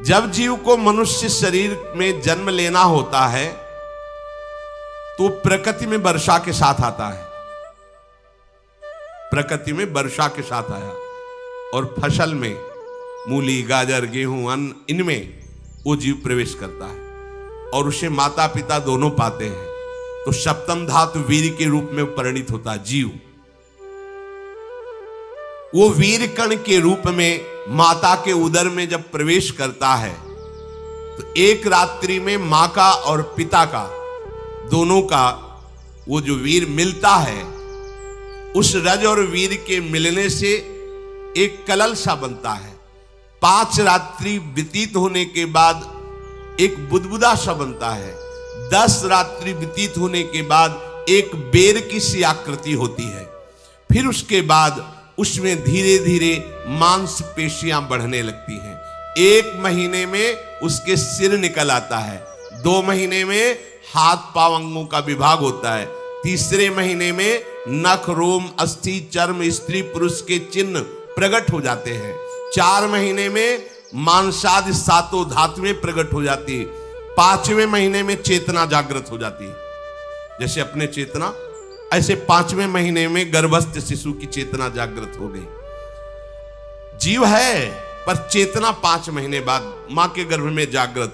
जब जीव को मनुष्य शरीर में जन्म लेना होता है तो प्रकृति में वर्षा के साथ आता है, प्रकृति में वर्षा के साथ आया और फसल में मूली, गाजर, गेहूं, अन्न, इनमें वो जीव प्रवेश करता है और उसे माता पिता दोनों पाते हैं। तो सप्तम धातु वीर के रूप में परिणित होता है जीव। वो वीर कण के रूप में माता के उदर में जब प्रवेश करता है तो एक रात्रि में मां का और पिता का, दोनों का वो जो वीर मिलता है, उस रज और वीर के मिलने से एक कलल सा बनता है। 5 रात्रि व्यतीत होने के बाद एक बुदबुदा सा बनता है। 10 रात्रि व्यतीत होने के बाद एक बेर की सी आकृति होती है। फिर उसके बाद उसमें धीरे धीरे मांसपेशियां बढ़ने लगती हैं। 1 महीने में उसके सिर निकल आता है, 2 महीने में हाथ पांव अंगों का विभाग होता है, 3रे महीने में नख, रोम, अस्थि, चर्म, स्त्री पुरुष के चिन्ह प्रकट हो जाते हैं, 4 महीने में मांसादि 7 धातुएं प्रकट हो जाती है, 5वें महीने में चेतना जागृत हो जाती है। जैसे अपने चेतना, ऐसे 5वें महीने में गर्भस्थ शिशु की चेतना जागृत हो गई। जीव है पर चेतना 5 महीने बाद मां के गर्भ में जागृत।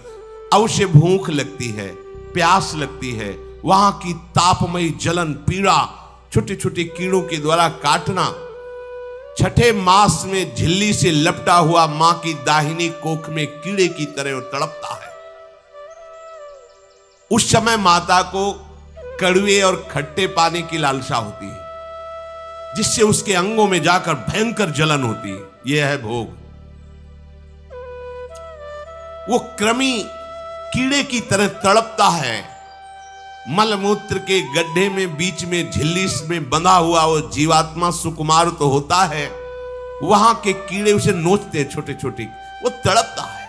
अब उसे भूख लगती है, प्यास लगती है, वहां की तापमयी जलन, पीड़ा, छोटे छोटे कीड़ों के द्वारा काटना, 6ठे मास में झिल्ली से लपटा हुआ मां की दाहिनी कोख में कीड़े की तरह तड़पता है। उस समय माता को कड़वे और खट्टे पानी की लालसा होती है, जिससे उसके अंगों में जाकर भयंकर जलन होती है। यह है भोग। वो कृमि कीड़े की तरह तड़पता है। मलमूत्र के गड्ढे में बीच में झिल्ली में बंधा हुआ वो जीवात्मा सुकुमार तो होता है, वहां के कीड़े उसे नोचते छोटे छोटे, वो तड़पता है।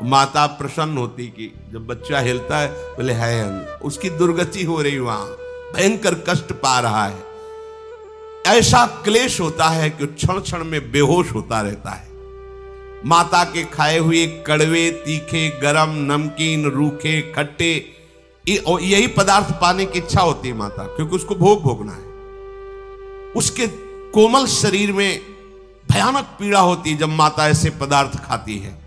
माता प्रसन्न होती कि जब बच्चा हिलता है, बोले है उसकी दुर्गति हो रही, वहां भयंकर कष्ट पा रहा है। ऐसा क्लेश होता है कि क्षण क्षण में बेहोश होता रहता है। माता के खाए हुए कड़वे, तीखे, गरम, नमकीन, रूखे, खट्टे, यही पदार्थ पाने की इच्छा होती है माता, क्योंकि उसको भोग भोगना है। उसके कोमल शरीर में भयानक पीड़ा होती है जब माता ऐसे पदार्थ खाती है।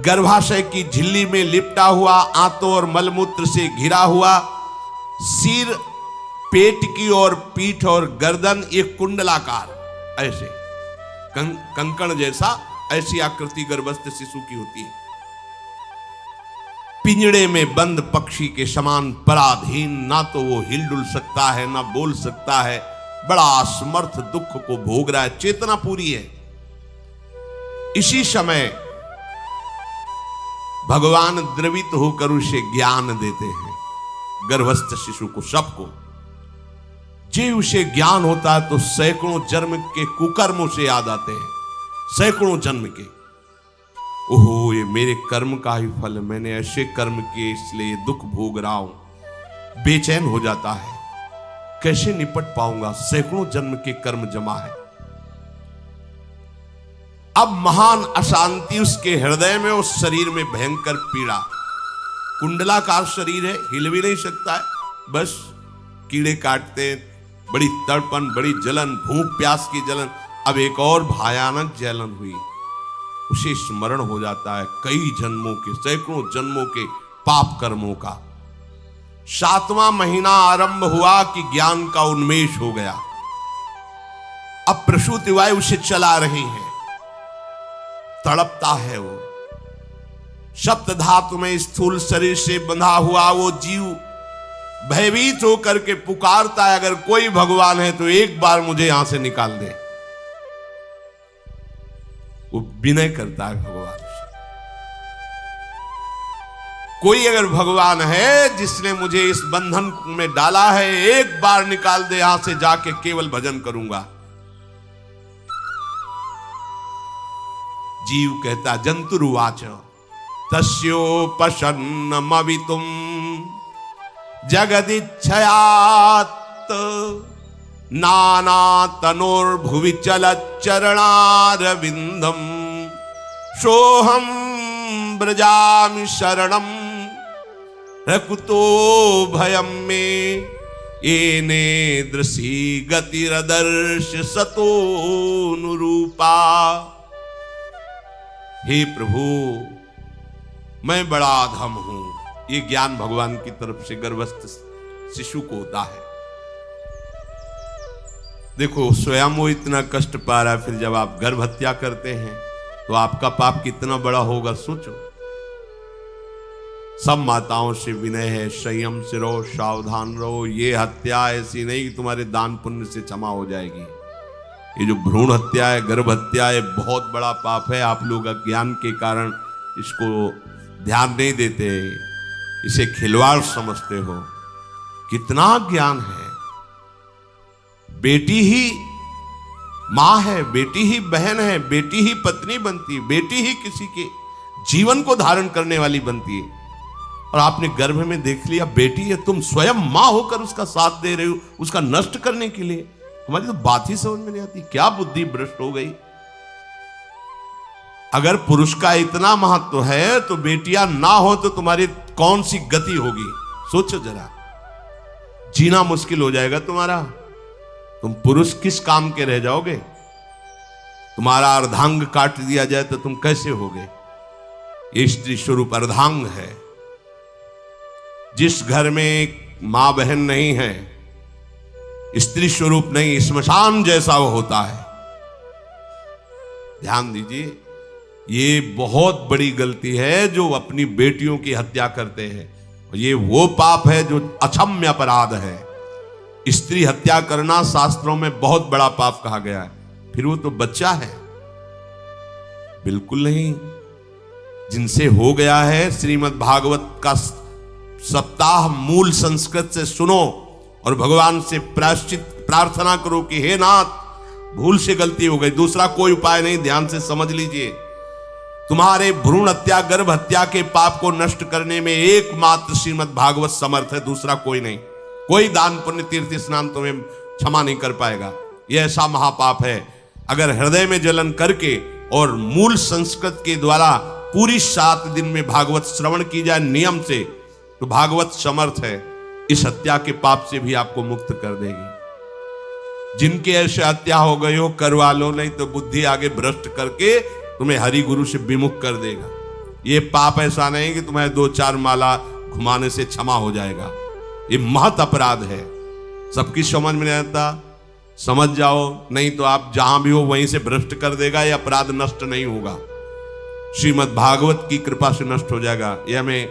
गर्भाशय की झिल्ली में लिपटा हुआ, आंतों और मलमूत्र से घिरा हुआ सिर, पेट की और पीठ और गर्दन एक कुंडलाकार, ऐसे कंकण जैसा, ऐसी आकृति गर्भस्थ शिशु की होती है। पिंजड़े में बंद पक्षी के समान पराधीन, ना तो वो हिलडुल सकता है ना बोल सकता है, बड़ा असमर्थ दुख को भोग रहा है। चेतना पूरी है। इसी समय भगवान द्रवित होकर उसे ज्ञान देते हैं, गर्भस्थ शिशु को, सबको। जे उसे ज्ञान होता है तो सैकड़ों जन्म के कुकर्मों से याद आते हैं, सैकड़ों जन्म के। ओहो, ये मेरे कर्म का ही फल, मैंने ऐसे कर्म किए इसलिए दुख भोग रहा हूं। बेचैन हो जाता है, कैसे निपट पाऊंगा, सैकड़ों जन्म के कर्म जमा है। अब महान अशांति उसके हृदय में, उस शरीर में भयंकर पीड़ा। कुंडलाकार शरीर है, हिल भी नहीं सकता है, बस कीड़े काटते, बड़ी तड़पन, बड़ी जलन, भूख प्यास की जलन। अब एक और भयानक जलन हुई, उसे स्मरण हो जाता है कई जन्मों के, सैकड़ों जन्मों के पाप कर्मों का। 7वां महीना आरंभ हुआ कि ज्ञान का उन्मेष हो गया। अब प्रसूति वायु उसे चला रही है, तड़पता है वो। सप्त धातु में स्थूल शरीर से बंधा हुआ वो जीव भयभीत होकर के पुकारता है, अगर कोई भगवान है तो एक बार मुझे यहां से निकाल दे। वो विनय करता है भगवान से, कोई अगर भगवान है जिसने मुझे इस बंधन में डाला है, एक बार निकाल दे, यहां से जाके केवल भजन करूंगा। जीव कहता, जंतुरुवाच तस्योपशन्नमवितुम जगदिच्छयात् नाना तनोर्भुवि चलच्चरणारविंदम सोहम ब्रजामि शरणम रकुतो भयम में येने दृशी गतिरदर्श सतोनुरूपा। हे प्रभु, मैं बड़ा अधम हूं। ये ज्ञान भगवान की तरफ से गर्भस्थ शिशु को होता है। देखो, स्वयं वो इतना कष्ट पा रहा है, फिर जब आप गर्भ हत्या करते हैं तो आपका पाप कितना बड़ा होगा, सोचो। सब माताओं से विनय है, संयम से रहो, सावधान रहो। ये हत्या ऐसी नहीं कि तुम्हारे दान पुण्य से क्षमा हो जाएगी। ये जो भ्रूण हत्या है, गर्भ हत्या है, बहुत बड़ा पाप है। आप लोग अज्ञान के कारण इसको ध्यान नहीं देते, इसे खिलवाड़ समझते हो। कितना ज्ञान है। बेटी ही मां है, बेटी ही बहन है, बेटी ही पत्नी बनती है, बेटी ही किसी के जीवन को धारण करने वाली बनती है। और आपने गर्भ में देख लिया बेटी है, तुम स्वयं मां होकर उसका साथ दे रहे हो, उसका नष्ट करने के लिए। हमारी तो बात ही समझ में नहीं आती, क्या बुद्धि भ्रष्ट हो गई। अगर पुरुष का इतना महत्व है तो बेटियां ना हो तो तुम्हारी कौन सी गति होगी, सोचो जरा। जीना मुश्किल हो जाएगा तुम्हारा। तुम पुरुष किस काम के रह जाओगे। तुम्हारा अर्धांग काट दिया जाए तो तुम कैसे होगे। ये स्त्री स्वरूप अर्धांग है। जिस घर में मां बहन नहीं है, स्त्री स्वरूप नहीं, श्मशान जैसा वो होता है। ध्यान दीजिए, ये बहुत बड़ी गलती है जो अपनी बेटियों की हत्या करते हैं। ये वो पाप है जो अक्षम्य अपराध है। स्त्री हत्या करना शास्त्रों में बहुत बड़ा पाप कहा गया है। फिर वो तो बच्चा है, बिल्कुल नहीं। जिनसे हो गया है, श्रीमद् भागवत का सप्ताह मूल संस्कृत से सुनो और भगवान से प्रायश्चित प्रार्थना करो कि हे नाथ, भूल से गलती हो गई, दूसरा कोई उपाय नहीं। ध्यान से समझ लीजिए, तुम्हारे भ्रूण हत्या गर्भ हत्या के पाप को नष्ट करने में एकमात्र श्रीमद् भागवत समर्थ है, दूसरा कोई नहीं। कोई दान पुण्य तीर्थ स्नान तुम्हें क्षमा नहीं कर पाएगा। यह ऐसा महापाप है। अगर हृदय में जलन करके और मूल संस्कृत के द्वारा पूरी 7 दिन में भागवत श्रवण की जाए नियम से, तो भागवत समर्थ है, इस हत्या के पाप से भी आपको मुक्त कर देगी। जिनके ऐसे हत्या हो गई हो करवा लो, नहीं तो बुद्धि आगे भ्रष्ट करके तुम्हें हरि गुरु से विमुख कर देगा। ये पाप ऐसा नहीं कि तुम्हें 2-4 माला घुमाने से क्षमा हो जाएगा। ये महत अपराध है। सबकी समझ में नहीं आता, समझ जाओ, नहीं तो आप जहां भी हो वहीं से भ्रष्ट कर देगा। ये अपराध नष्ट नहीं होगा, श्रीमद् भागवत की कृपा से नष्ट हो जाएगा। यह हमें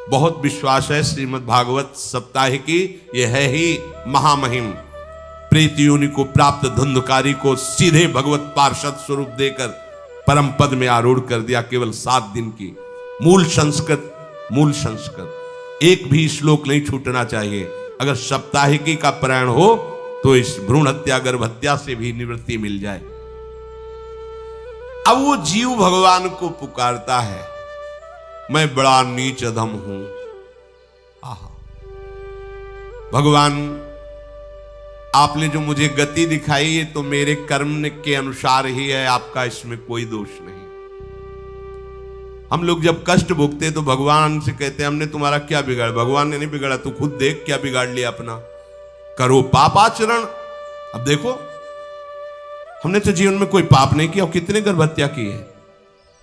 बहुत विश्वास है। श्रीमद् भागवत सप्ताहिकी ये है ही महामहिम। प्रेत योनि को प्राप्त धुंधकारी को सीधे भगवत पार्षद स्वरूप देकर परम पद में आरूढ़ कर दिया। केवल 7 दिन की मूल संस्कृत एक भी श्लोक नहीं छूटना चाहिए। अगर सप्ताहिकी का पारायण हो तो इस भ्रूण हत्या गर्भ हत्या से भी निवृत्ति मिल जाए। अब वो जीव भगवान को पुकारता है, मैं बड़ा नीच अधम हूं। आहा, भगवान आपने जो मुझे गति दिखाई है तो मेरे कर्म के अनुसार ही है, आपका इसमें कोई दोष नहीं। हम लोग जब कष्ट भोगते तो भगवान से कहते हैं हमने तुम्हारा क्या बिगाड़ा। भगवान ने नहीं बिगाड़ा, तू खुद देख क्या बिगाड़ लिया अपना। करो पापाचरण। अब देखो, हमने तो जीवन में कोई पाप नहीं किया और कितने गर्भ हत्या की है,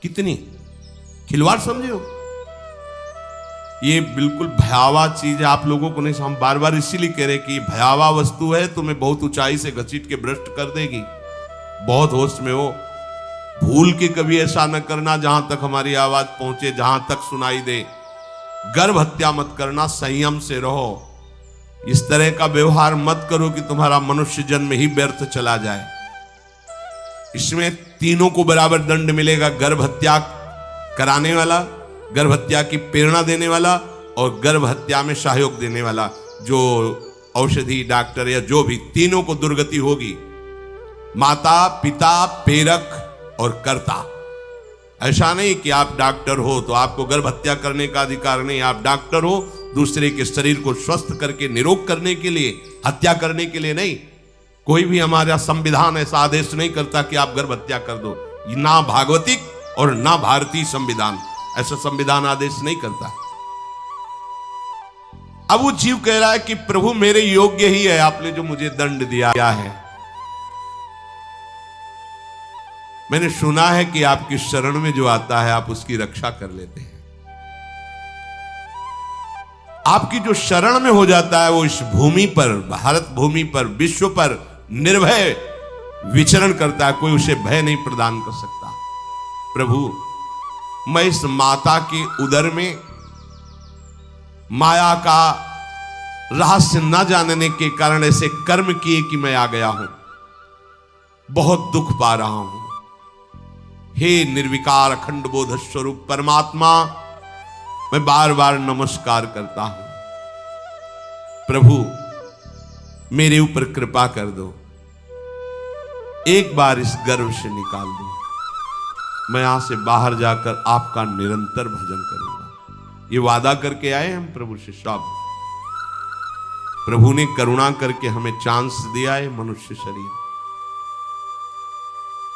कितनी खिलवाड़ समझे हो। ये बिल्कुल भयावह चीज है, आप लोगों को नहीं। हम बार बार इसीलिए कह रहे कि भयावह वस्तु है, तुम्हें बहुत ऊंचाई से घसीट के भ्रष्ट कर देगी। बहुत होश में हो, भूल के कभी ऐसा न करना जहां तक हमारी आवाज पहुंचे, जहां तक सुनाई दे। गर्भ हत्या मत करना, संयम से रहो। इस तरह का व्यवहार मत करो कि तुम्हारा मनुष्य जन्म ही व्यर्थ चला जाए। इसमें तीनों को बराबर दंड मिलेगा। गर्भ हत्या कराने वाला, गर्भ हत्या की प्रेरणा देने वाला और गर्भ हत्या में सहयोग देने वाला, जो औषधि डॉक्टर या जो भी, तीनों को दुर्गति होगी। माता पिता प्रेरक और कर्ता। ऐसा नहीं कि आप डॉक्टर हो तो आपको गर्भ हत्या करने का अधिकार नहीं। आप डॉक्टर हो दूसरे के शरीर को स्वस्थ करके निरोग करने के लिए, हत्या करने के लिए नहीं। कोई भी हमारा संविधान ऐसा आदेश नहीं करता कि आप गर्भ हत्या कर दो, ना भागवतिक और ना भारतीय संविधान। ऐसा संविधान आदेश नहीं करता। अब वो जीव कह रहा है कि प्रभु मेरे योग्य ही है, आपने जो मुझे दंड दिया है। मैंने सुना है कि आपकी शरण में जो आता है आप उसकी रक्षा कर लेते हैं। आपकी जो शरण में हो जाता है वो इस भूमि पर, भारत भूमि पर, विश्व पर निर्भय विचरण करता है, कोई उसे भय नहीं प्रदान कर सकता। प्रभु मैं इस माता के उदर में माया का रहस्य न जानने के कारण ऐसे कर्म किए कि मैं आ गया हूं, बहुत दुख पा रहा हूं। हे निर्विकार अखंड बोध स्वरूप परमात्मा, मैं बार बार नमस्कार करता हूं। प्रभु मेरे ऊपर कृपा कर दो, एक बार इस गर्भ से निकाल दो, मैं यहां से बाहर जाकर आपका निरंतर भजन करूंगा। ये वादा करके आए हम प्रभु से सब। प्रभु ने करुणा करके हमें चांस दिया है मनुष्य शरीर।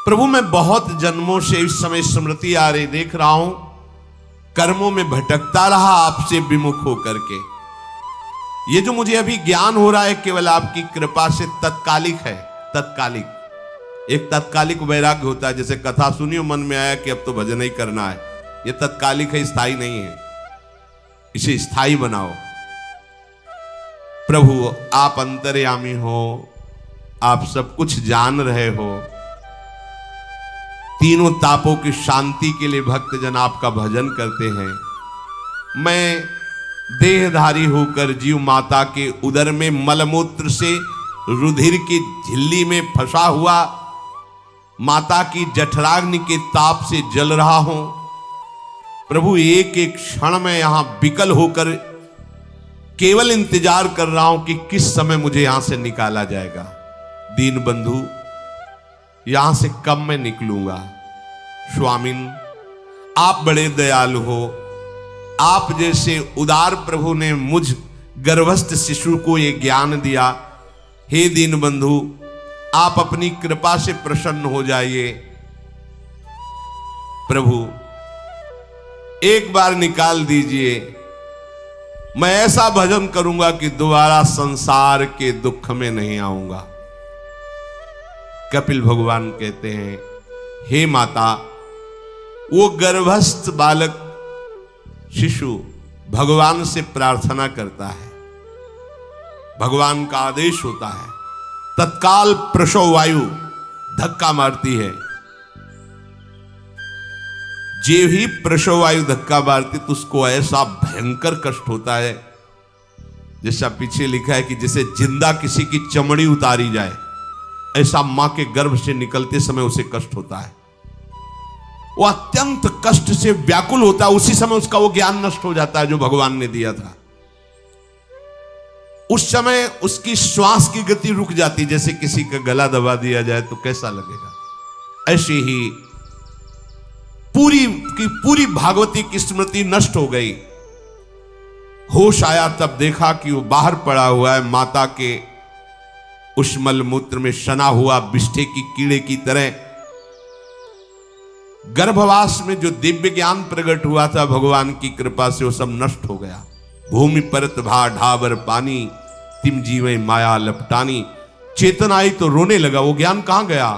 प्रभु मैं बहुत जन्मों से इस समय स्मृति आ रही देख रहा हूं, कर्मों में भटकता रहा आपसे विमुख होकर के। ये जो मुझे अभी ज्ञान हो रहा है केवल आपकी कृपा से तत्कालिक है, तत्कालिक। एक तत्कालिक वैराग्य होता है, जैसे कथा सुनियो मन में आया कि अब तो भजन ही करना है। ये तत्कालिक है, स्थायी नहीं है। इसे स्थायी बनाओ। प्रभु आप अंतर्यामी हो, आप सब कुछ जान रहे हो। तीनों तापों की शांति के लिए भक्तजन आपका भजन करते हैं। मैं देहधारी होकर जीव माता के उदर में मलमूत्र से रुधिर की झिल्ली में फंसा हुआ माता की जठराग्नि के ताप से जल रहा हूं। प्रभु एक एक क्षण में यहां विकल होकर केवल इंतजार कर रहा हूं कि किस समय मुझे यहां से निकाला जाएगा। दीन बंधु यहां से कब मैं निकलूंगा। स्वामिन आप बड़े दयालु हो। आप जैसे उदार प्रभु ने मुझ गर्भस्थ शिशु को ये ज्ञान दिया। हे दीन बंधु आप अपनी कृपा से प्रसन्न हो जाइए। प्रभु एक बार निकाल दीजिए, मैं ऐसा भजन करूंगा कि दोबारा संसार के दुख में नहीं आऊंगा। कपिल भगवान कहते हैं, हे माता, वो गर्भस्थ बालक शिशु भगवान से प्रार्थना करता है, भगवान का आदेश होता है, तत्काल प्रसव वायु धक्का मारती है। जे ही प्रसव वायु धक्का मारती तो उसको ऐसा भयंकर कष्ट होता है, जैसा पीछे लिखा है कि जैसे जिंदा किसी की चमड़ी उतारी जाए, ऐसा मां के गर्भ से निकलते समय उसे कष्ट होता है। वो अत्यंत कष्ट से व्याकुल होता है। उसी समय उसका वो ज्ञान नष्ट हो जाता है जो भगवान ने दिया था। उस समय उसकी श्वास की गति रुक जाती, जैसे किसी का गला दबा दिया जाए तो कैसा लगेगा। ऐसे ही पूरी की पूरी भागवती की स्मृति नष्ट हो गई। होश आया तब देखा कि वो बाहर पड़ा हुआ है, माता के उस मलमूत्र में सना हुआ बिष्ठे की कीड़े की तरह। गर्भवास में जो दिव्य ज्ञान प्रकट हुआ था भगवान की कृपा से, वो सब नष्ट हो गया। भूमि परत भा ढाबर पानी, तिम जीवे माया लपटानी। चेतन आई तो रोने लगा। वो ज्ञान कहां गया,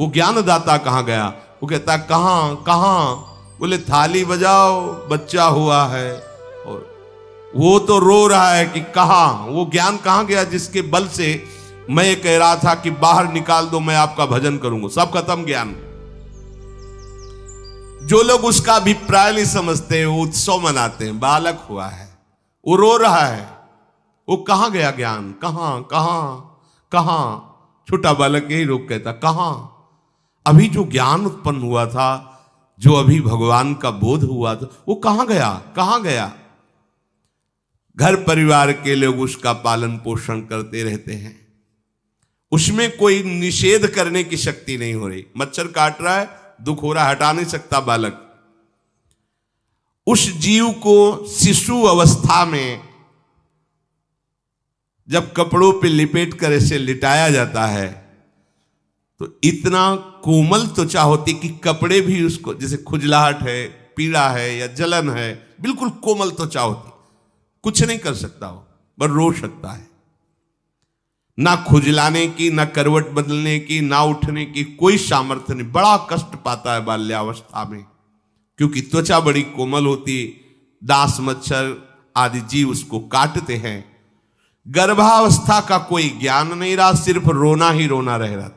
वो ज्ञानदाता कहां गया। वो कहता कहां कहां, बोले थाली बजाओ बच्चा हुआ है। और वो तो रो रहा है कि कहां, वो ज्ञान कहां गया जिसके बल से मैं कह रहा था कि बाहर निकाल दो, मैं आपका भजन करूंगा। सब खत्म ज्ञान। जो लोग उसका अभिप्राय नहीं समझते वो उत्सव मनाते हैं। बालक हुआ है, वो रो रहा है, वो कहां गया ज्ञान, कहां कहां कहां। छोटा बालक यही रोक कहता कहां। अभी जो ज्ञान उत्पन्न हुआ था, जो अभी भगवान का बोध हुआ था, वो कहां गया, कहां गया। घर परिवार के लोग उसका पालन पोषण करते रहते हैं, उसमें कोई निषेध करने की शक्ति नहीं हो रही। मच्छर काट रहा है, दुख हो रहा है, हटा नहीं सकता बालक। उस जीव को शिशु अवस्था में जब कपड़ों पे लिपेट कर ऐसे लिटाया जाता है तो इतना कोमल त्वचा होती कि कपड़े भी उसको, जैसे खुजलाहट है, पीड़ा है या जलन है, बिल्कुल कोमल त्वचा होती, कुछ नहीं कर सकता हो, पर रो सकता है। ना खुजलाने की, ना करवट बदलने की, ना उठने की कोई सामर्थ्य नहीं। बड़ा कष्ट पाता है बाल्यावस्था में, क्योंकि त्वचा बड़ी कोमल होती, दास मच्छर आदि जीव उसको काटते हैं। गर्भावस्था का कोई ज्ञान नहीं रहा, सिर्फ रोना ही रोना रह रहा।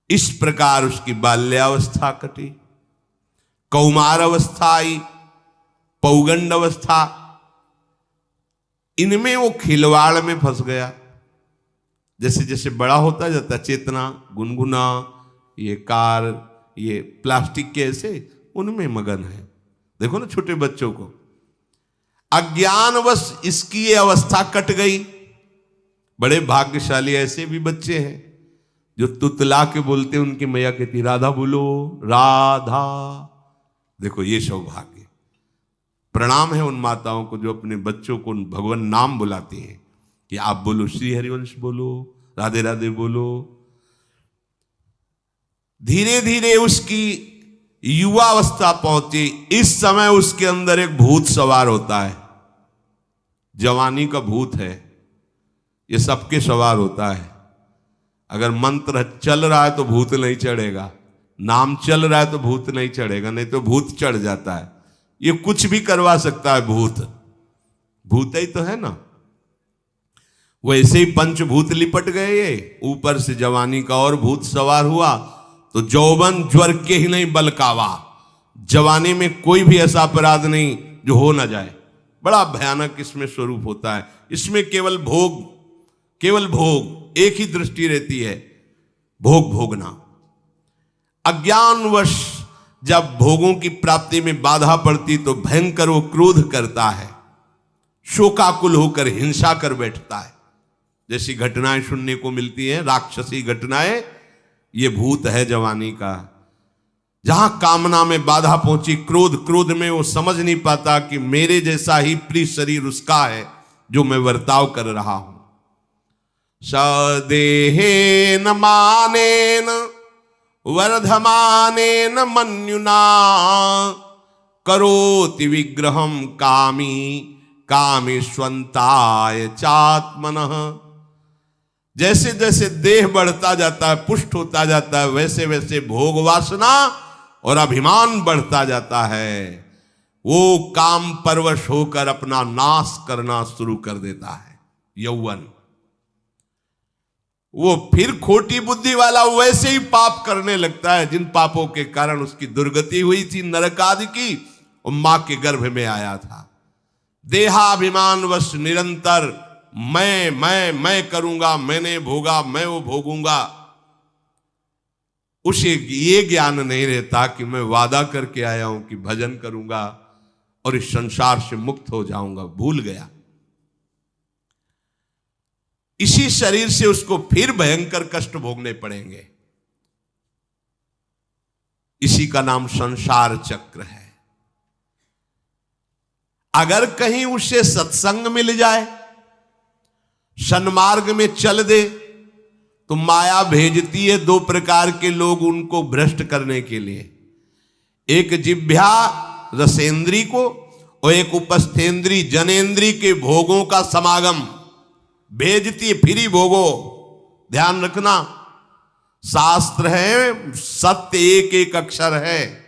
इस प्रकार उसकी बाल्यावस्था कटी, कौमार अवस्था आई, पौगंड अवस्था, इनमें वो खिलवाड़ में फंस गया। जैसे जैसे बड़ा होता जाता, चेतना, गुनगुना, ये कार, ये प्लास्टिक के ऐसे, उनमें मगन है। देखो ना छोटे बच्चों को, अज्ञानवश इसकी ये अवस्था कट गई। बड़े भाग्यशाली ऐसे भी बच्चे हैं जो तुतला के बोलते, उनकी मैया कहती राधा बोलो, राधा। देखो ये सौभाग्य, प्रणाम है उन माताओं को जो अपने बच्चों को भगवान नाम बुलाती हैं कि आप बोलो, श्री हरिवंश बोलो, राधे राधे बोलो। धीरे धीरे उसकी युवावस्था पहुंची। इस समय उसके अंदर एक भूत सवार होता है, जवानी का भूत है, ये सबके सवार होता है। अगर मंत्र चल रहा है तो भूत नहीं चढ़ेगा, नाम चल रहा है तो भूत नहीं चढ़ेगा, नहीं तो भूत चढ़ जाता है। ये कुछ भी करवा सकता है भूत, भूत ही तो है ना। वैसे ही पंचभूत लिपट गए, ये ऊपर से जवानी का और भूत सवार हुआ तो जौवन ज्वर के ही नहीं बलकावा। जवानी में कोई भी ऐसा अपराध नहीं जो हो ना जाए। बड़ा भयानक इसमें स्वरूप होता है। इसमें केवल भोग, केवल भोग, एक ही दृष्टि रहती है, भोग भोगना। अज्ञानवश जब भोगों की प्राप्ति में बाधा पड़ती तो भयंकर वो क्रोध करता है, शोकाकुल होकर हिंसा कर बैठता है। जैसी घटनाएं सुनने को मिलती हैं, राक्षसी घटनाएं, ये भूत है जवानी का। जहां कामना में बाधा पहुंची, क्रोध, क्रोध में वो समझ नहीं पाता कि मेरे जैसा ही प्रिय शरीर उसका है जो मैं वर्ताव कर रहा हूं। सदेहेन मानेन वर्धमानेन मन्युना करोति विग्रहम कामी कामेष्वंताय चात्मनः। जैसे जैसे देह बढ़ता जाता है, पुष्ट होता जाता है, वैसे वैसे भोग वासना और अभिमान बढ़ता जाता है। वो काम परवश होकर अपना नाश करना शुरू कर देता है। यौवन, वो फिर खोटी बुद्धि वाला वैसे ही पाप करने लगता है जिन पापों के कारण उसकी दुर्गति हुई थी नरक आदि की, और मां के गर्भ में आया था। देहाभिमानवश निरंतर मैं करूंगा, मैंने भोगा, मैं वो भोगूंगा। उसे ये ज्ञान नहीं रहता कि मैं वादा करके आया हूं कि भजन करूंगा और इस संसार से मुक्त हो जाऊंगा। भूल गया। इसी शरीर से उसको फिर भयंकर कष्ट भोगने पड़ेंगे। इसी का नाम संसार चक्र है। अगर कहीं उसे सत्संग मिल जाए, सन्मार्ग में चल दे, तो माया भेजती है दो प्रकार के लोग उनको भ्रष्ट करने के लिए। एक जिह्वा रसेंद्री को और एक उपस्थेंद्री जनेंद्री के भोगों का समागम भेजती है। फिरी भोगो, ध्यान रखना, शास्त्र है, सत्य एक एक अक्षर है।